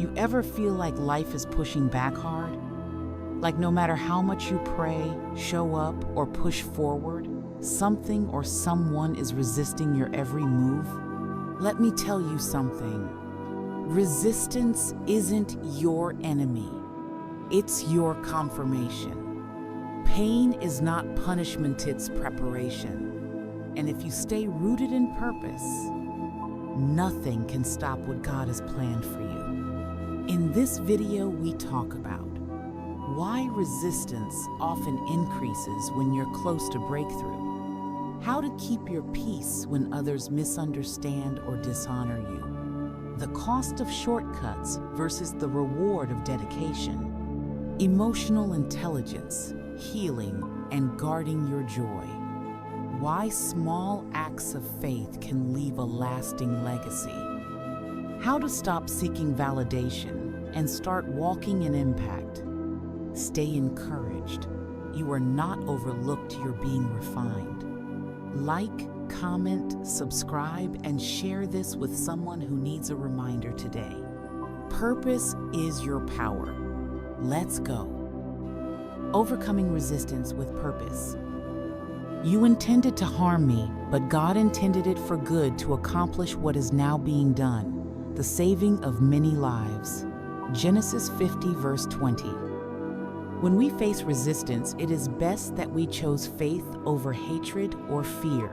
You ever feel like life is pushing back hard? Like no matter how much you pray, show up, or push forward, something or someone is resisting your every move? Let me tell you something. Resistance isn't your enemy. It's your confirmation. Pain is not punishment, it's preparation. And if you stay rooted in purpose, nothing can stop what God has planned for you. In this video, we talk about why resistance often increases when you're close to breakthrough, how to keep your peace when others misunderstand or dishonor you, the cost of shortcuts versus the reward of dedication, emotional intelligence, healing, and guarding your joy, why small acts of faith can leave a lasting legacy, how to stop seeking validation and start walking in impact. Stay encouraged. You are not overlooked, you're being refined. Like, comment, subscribe, and share this with someone who needs a reminder today. Purpose is your power. Let's go. Overcoming resistance with purpose. You intended to harm me, but God intended it for good to accomplish what is now being done, the saving of many lives. Genesis 50, verse 20. When we face resistance, it is best that we chose faith over hatred or fear.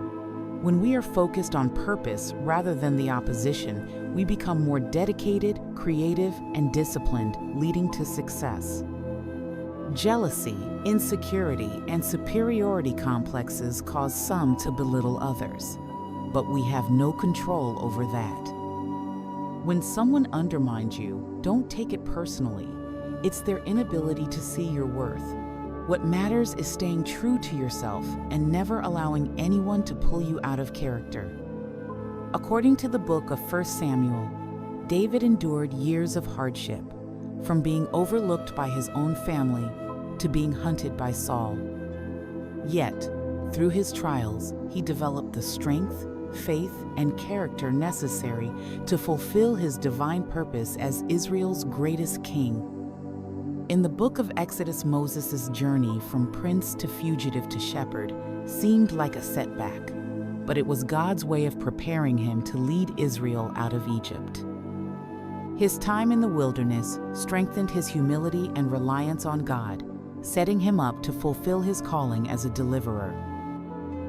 When we are focused on purpose rather than the opposition, we become more dedicated, creative, and disciplined, leading to success. Jealousy, insecurity, and superiority complexes cause some to belittle others, but we have no control over that. When someone undermines you, don't take it personally. It's their inability to see your worth. What matters is staying true to yourself and never allowing anyone to pull you out of character. According to the book of 1 Samuel, David endured years of hardship, from being overlooked by his own family to being hunted by Saul. Yet, through his trials, he developed the strength, faith, and character necessary to fulfill his divine purpose as Israel's greatest king. In the book of Exodus, Moses' journey from prince to fugitive to shepherd seemed like a setback, but it was God's way of preparing him to lead Israel out of Egypt. His time in the wilderness strengthened his humility and reliance on God, setting him up to fulfill his calling as a deliverer.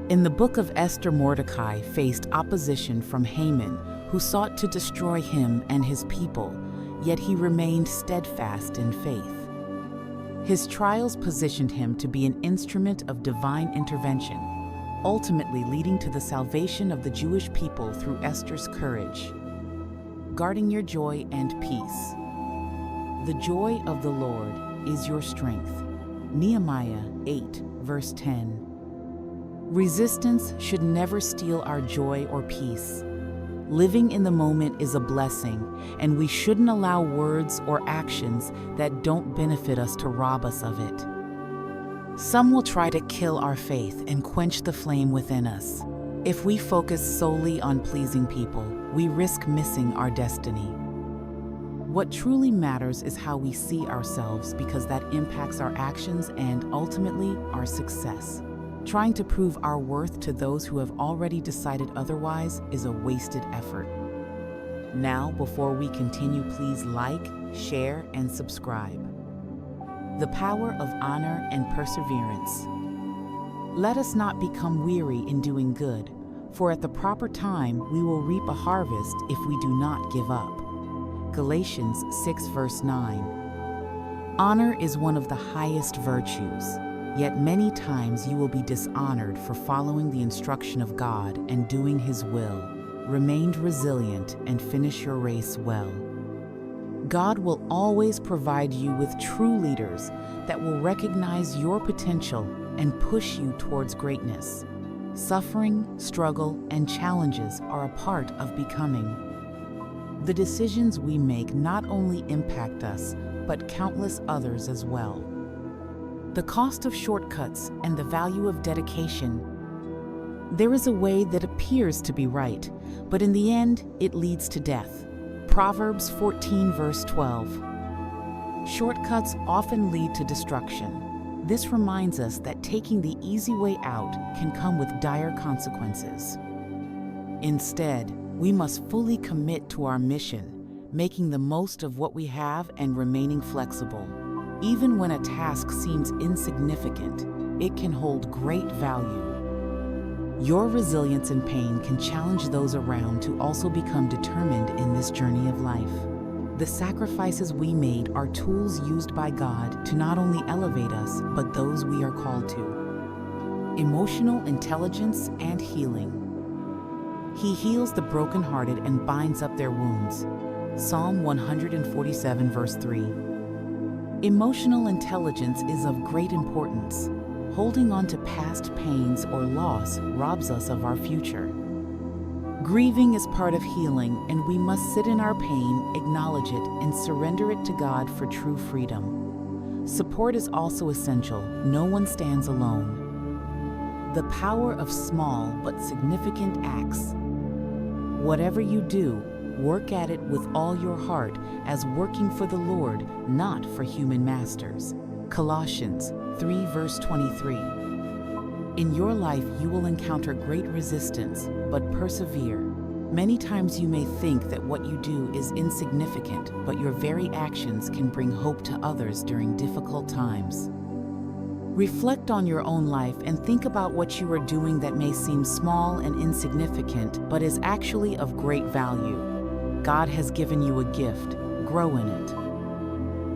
In the book of Esther, Mordecai faced opposition from Haman, who sought to destroy him and his people, yet he remained steadfast in faith. His trials positioned him to be an instrument of divine intervention, ultimately leading to the salvation of the Jewish people through Esther's courage. Guarding your joy and peace. The joy of the Lord is your strength. Nehemiah 8, verse 10. Resistance should never steal our joy or peace. Living in the moment is a blessing, and we shouldn't allow words or actions that don't benefit us to rob us of it. Some will try to kill our faith and quench the flame within us. If we focus solely on pleasing people, we risk missing our destiny. What truly matters is how we see ourselves, because that impacts our actions and ultimately our success. Trying to prove our worth to those who have already decided otherwise is a wasted effort. Now, before we continue, please like, share, and subscribe. The power of honor and perseverance. Let us not become weary in doing good, for at the proper time we will reap a harvest if we do not give up. Galatians 6, verse 9. Honor is one of the highest virtues. Yet many times you will be dishonored for following the instruction of God and doing His will. Remain resilient and finish your race well. God will always provide you with true leaders that will recognize your potential and push you towards greatness. Suffering, struggle, and challenges are a part of becoming. The decisions we make not only impact us, but countless others as well. The cost of shortcuts and the value of dedication. There is a way that appears to be right, but in the end, it leads to death. Proverbs 14, verse 12. Shortcuts often lead to destruction. This reminds us that taking the easy way out can come with dire consequences. Instead, we must fully commit to our mission, making the most of what we have and remaining flexible. Even when a task seems insignificant, it can hold great value. Your resilience in pain can challenge those around to also become determined in this journey of life. The sacrifices we made are tools used by God to not only elevate us, but those we are called to. Emotional intelligence and healing. He heals the brokenhearted and binds up their wounds. Psalm 147, verse 3. Emotional intelligence is of great importance. Holding on to past pains or loss robs us of our future. Grieving is part of healing, and we must sit in our pain, acknowledge it, and surrender it to God for true freedom. Support is also essential. No one stands alone. The power of small but significant acts. Whatever you do, work at it with all your heart, as working for the Lord, not for human masters. Colossians 3, verse 23. In your life, you will encounter great resistance, but persevere. Many times you may think that what you do is insignificant, but your very actions can bring hope to others during difficult times. Reflect on your own life and think about what you are doing that may seem small and insignificant, but is actually of great value. God has given you a gift. Grow in it.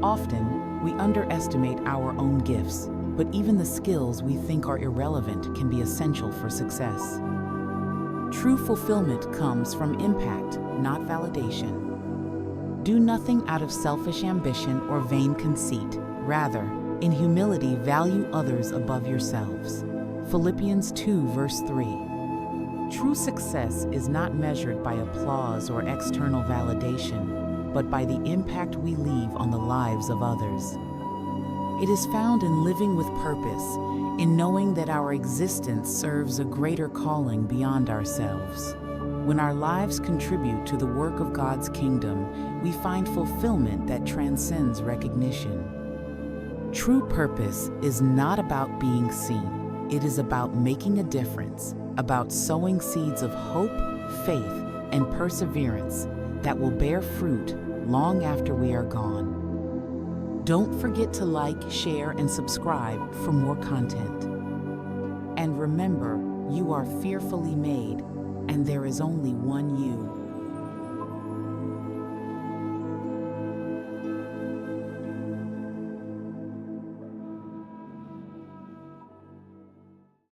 Often, we underestimate our own gifts, but even the skills we think are irrelevant can be essential for success. True fulfillment comes from impact, not validation. Do nothing out of selfish ambition or vain conceit. Rather, in humility, value others above yourselves. Philippians 2, verse 3. True success is not measured by applause or external validation, but by the impact we leave on the lives of others. It is found in living with purpose, in knowing that our existence serves a greater calling beyond ourselves. When our lives contribute to the work of God's kingdom, we find fulfillment that transcends recognition. True purpose is not about being seen. It is about making a difference, about sowing seeds of hope, faith, and perseverance that will bear fruit long after we are gone. Don't forget to like, share, and subscribe for more content. And remember, you are fearfully made, and there is only one you.